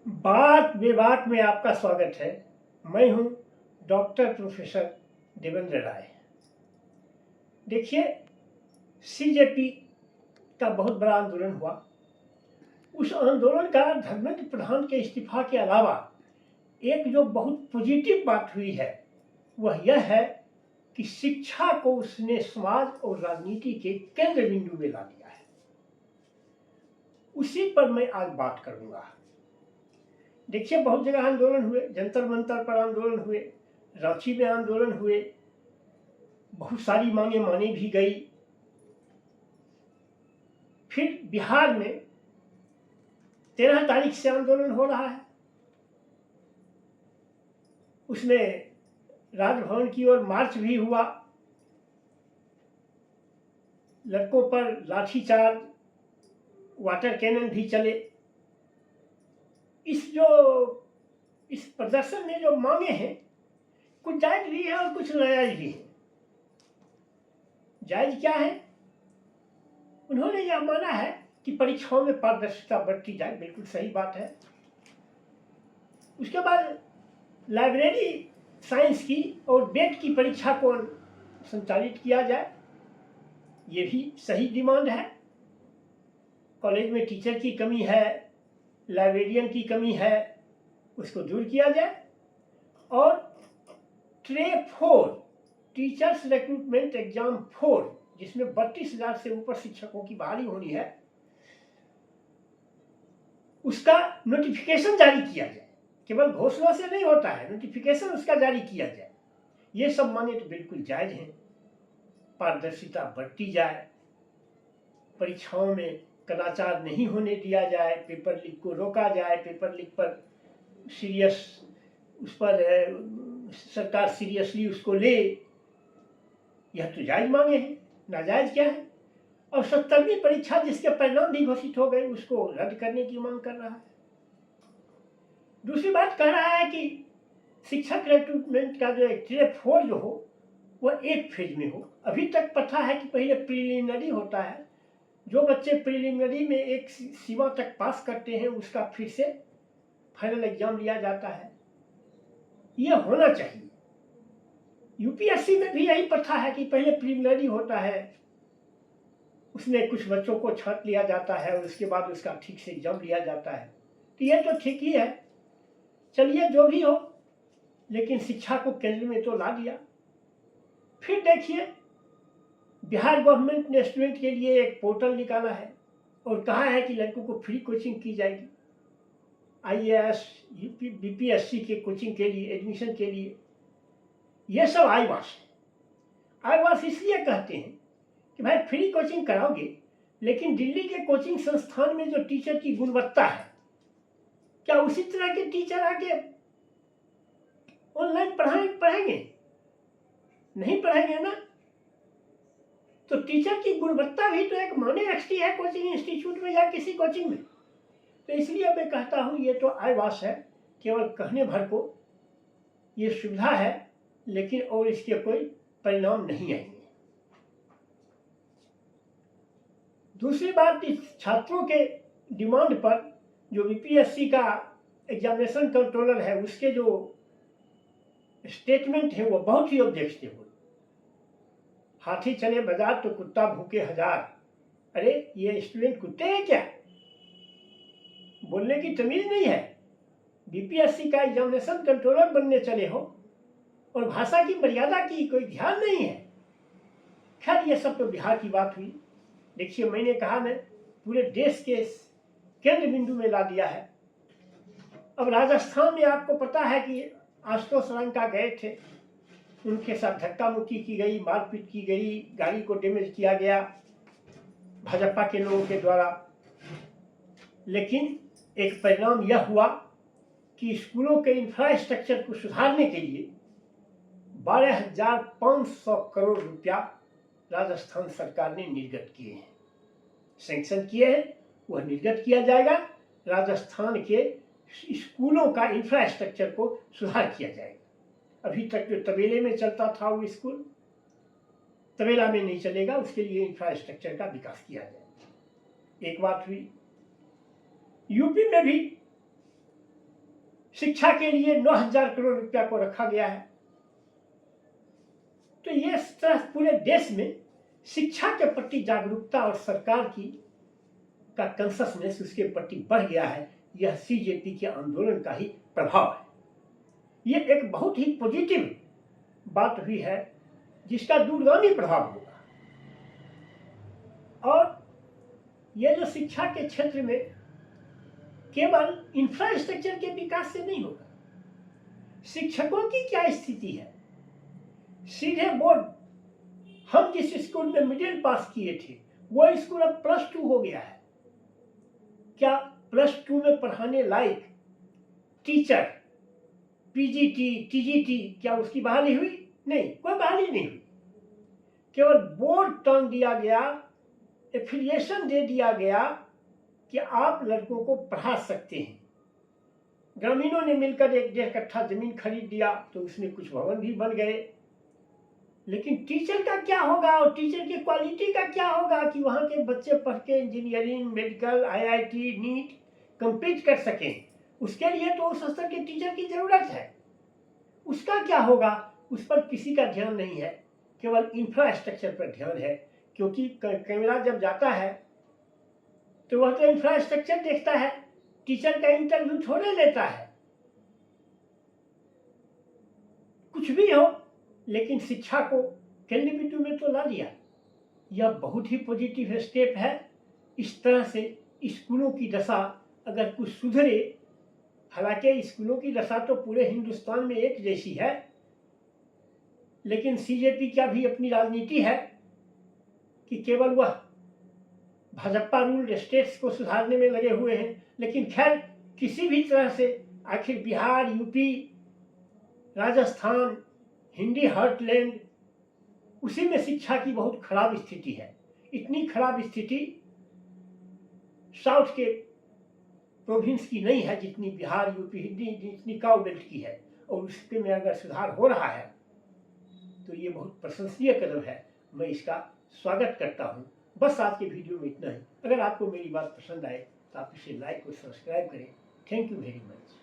बात विवाद में आपका स्वागत है। मैं हूं डॉक्टर प्रोफेसर देवेंद्र राय। देखिए, सीजेपी का बहुत बड़ा आंदोलन हुआ। उस आंदोलन का धर्मेंद्र प्रधान के इस्तीफा के अलावा एक जो बहुत पॉजिटिव बात हुई है वह यह है कि शिक्षा को उसने समाज और राजनीति के केंद्र बिंदु में ला दिया है। उसी पर मैं आज बात करूंगा। देखिए, बहुत जगह आंदोलन हुए, जंतर मंतर पर आंदोलन हुए, रांची में आंदोलन हुए, बहुत सारी मांगे मानी भी गई। फिर बिहार में 13 तारीख से आंदोलन हो रहा है। उसमें राजभवन की ओर मार्च भी हुआ, लड़कों पर लाठीचार्ज, वाटर कैनन भी चले। इस प्रदर्शन में जो मांगे हैं कुछ जायज भी है और कुछ नाजायज भी है। जायज क्या है? उन्होंने यह माना है कि परीक्षाओं में पारदर्शिता बरती जाए, बिल्कुल सही बात है। उसके बाद लाइब्रेरी साइंस की और बेट की परीक्षा को संचालित किया जाए, ये भी सही डिमांड है। कॉलेज में टीचर की कमी है, लाइब्रेरियन की कमी है, उसको दूर किया जाए। और ट्रे 4 टीचर्स रिक्रूटमेंट एग्जाम 4, जिसमें 32,000 से ऊपर शिक्षकों की बहाली होनी है, उसका नोटिफिकेशन जारी किया जाए। केवल घोषणा से नहीं होता है, नोटिफिकेशन उसका जारी किया जाए। ये सब मांगे तो बिल्कुल जायज हैं। पारदर्शिता बढ़ती जाए, परीक्षाओं में कदाचार नहीं होने दिया जाए, पेपर लीक को रोका जाए, पेपर लीक पर सरकार सीरियसली उसको ले, यह तो जायज मांगे हैं। नाजायज क्या है? और 70वीं परीक्षा जिसके परिणाम भी घोषित हो गए उसको रद्द करने की मांग कर रहा है। दूसरी बात कह रहा है कि शिक्षक रिक्रूटमेंट का जो ट्रे 4 जो हो वह एक फेज में हो। अभी तक पता है कि पहले प्रीलिमिनरी होता है, जो बच्चे प्रीलिमिनरी में एक सीमा तक पास करते हैं उसका फिर से फाइनल एग्जाम लिया जाता है। यह होना चाहिए। यूपीएससी में भी यही प्रथा है कि पहले प्रीलिमिनरी होता है, उसमें कुछ बच्चों को छांट लिया जाता है और उसके बाद उसका ठीक से एग्जाम लिया जाता है। तो यह तो ठीक ही है। चलिए, जो भी हो, लेकिन शिक्षा को केंद्र में तो ला दिया। फिर देखिए, बिहार गवर्नमेंट ने स्टूडेंट के लिए एक पोर्टल निकाला है और कहा है कि लड़कों को फ्री कोचिंग की जाएगी, आईएएस बीपीएससी के कोचिंग के लिए, एडमिशन के लिए। यह सब आईवास है। आईवास इसलिए कहते हैं कि भाई फ्री कोचिंग कराओगे, लेकिन दिल्ली के कोचिंग संस्थान में जो टीचर की गुणवत्ता है, क्या उसी तरह के टीचर आके ऑनलाइन पढ़ाएंगे? नहीं पढ़ाएंगे ना। तो टीचर की गुणवत्ता भी तो एक माने रखती है कोचिंग इंस्टीट्यूट में या किसी कोचिंग में। तो इसलिए मैं कहता हूं ये तो आईवास है, केवल कहने भर को ये सुविधा है, लेकिन और इसके कोई परिणाम नहीं आएंगे। दूसरी बात, इस छात्रों के डिमांड पर जो बीपीएससी का एग्जामिनेशन कंट्रोलर है उसके जो स्टेटमेंट है वो बहुत ही ऑब्जेक्शनेबल। हाथी चले बाजार तो कुत्ता भूखे हजार। अरे, ये स्टूडेंट कुत्ते हैं क्या? बोलने की तमीज नहीं है। बीपीएससी का एग्जामिनेशन कंट्रोलर बनने चले हो और भाषा की मर्यादा की कोई ध्यान नहीं है। खैर, ये सब तो बिहार की बात हुई। देखिए, मैंने कहा ना, पूरे देश के केंद्र बिंदु में ला दिया है। अब राजस्थान में आपको पता है कि आशुतोष रंका गए थे, उनके साथ धक्का मुक्की की गई, मारपीट की गई, गाड़ी को डैमेज किया गया भाजपा के लोगों के द्वारा। लेकिन एक परिणाम यह हुआ कि स्कूलों के इंफ्रास्ट्रक्चर को सुधारने के लिए 12,500 करोड़ रुपया राजस्थान सरकार ने निर्गत किए हैं, सैंक्शन किए हैं। वह निर्गत किया जाएगा, राजस्थान के स्कूलों का इंफ्रास्ट्रक्चर को सुधार किया जाएगा। अभी तक जो तबेले में चलता था वो स्कूल तबेला में नहीं चलेगा, उसके लिए इंफ्रास्ट्रक्चर का विकास किया जाएगा। एक बात हुई। यूपी में भी शिक्षा के लिए 9,000 करोड़ रुपया को रखा गया है। तो ये इस तरह पूरे देश में शिक्षा के प्रति जागरूकता और सरकार की का कंससनेस उसके प्रति बढ़ गया है। यह सीजेपी के आंदोलन का ही प्रभाव है। ये एक बहुत ही पॉजिटिव बात हुई है जिसका दूरगामी प्रभाव होगा। और यह जो शिक्षा के क्षेत्र में केवल इंफ्रास्ट्रक्चर के विकास से नहीं होगा। शिक्षकों की क्या स्थिति है? सीधे बोर्ड, हम जिस स्कूल में मिडिल पास किए थे वो स्कूल अब +2 हो गया है। क्या +2 में पढ़ाने लायक टीचर, पीजीटी, टीजीटी, क्या उसकी बहाली हुई? नहीं, कोई बहाली नहीं हुई। केवल बोर्ड टांग दिया गया, एफिलिएशन दे दिया गया कि आप लड़कों को पढ़ा सकते हैं। ग्रामीणों ने मिलकर 1.5 कट्ठा जमीन खरीद दिया तो उसमें कुछ भवन भी बन गए। लेकिन टीचर का क्या होगा और टीचर की क्वालिटी का क्या होगा कि वहाँ के बच्चे पढ़ के engineering, medical, IIT, NEET compete कर सकें? उसके लिए तो उस स्तर के टीचर की जरूरत है। उसका क्या होगा? उस पर किसी का ध्यान नहीं है, केवल इंफ्रास्ट्रक्चर पर ध्यान है। क्योंकि कैमरा जब जाता है तो वह तो इंफ्रास्ट्रक्चर देखता है, टीचर का इंटरव्यू थोड़े लेता है। कुछ भी हो, लेकिन शिक्षा को केंद्र में तो ला दिया। यह बहुत ही पॉजिटिव स्टेप है। इस तरह से स्कूलों की दशा अगर कुछ सुधरे, हालांकि स्कूलों की दशा तो पूरे हिंदुस्तान में एक जैसी है, लेकिन सीजेपी का भी अपनी राजनीति है कि केवल वह भाजपा रूल्ड स्टेट्स को सुधारने में लगे हुए हैं। लेकिन खैर, किसी भी तरह से आखिर बिहार, यूपी, राजस्थान, हिंदी हार्टलैंड, उसी में शिक्षा की बहुत खराब स्थिति है। इतनी खराब स्थिति साउथ के प्रोविंस की नहीं है जितनी बिहार, यूपी, हिंदी, जितनी काउ बेल्ट की है। और उसके में अगर सुधार हो रहा है तो ये बहुत प्रशंसनीय कदम है। मैं इसका स्वागत करता हूँ। बस आज के वीडियो में इतना ही। अगर आपको मेरी बात पसंद आए तो आप इसे लाइक और सब्सक्राइब करें। Thank you very much.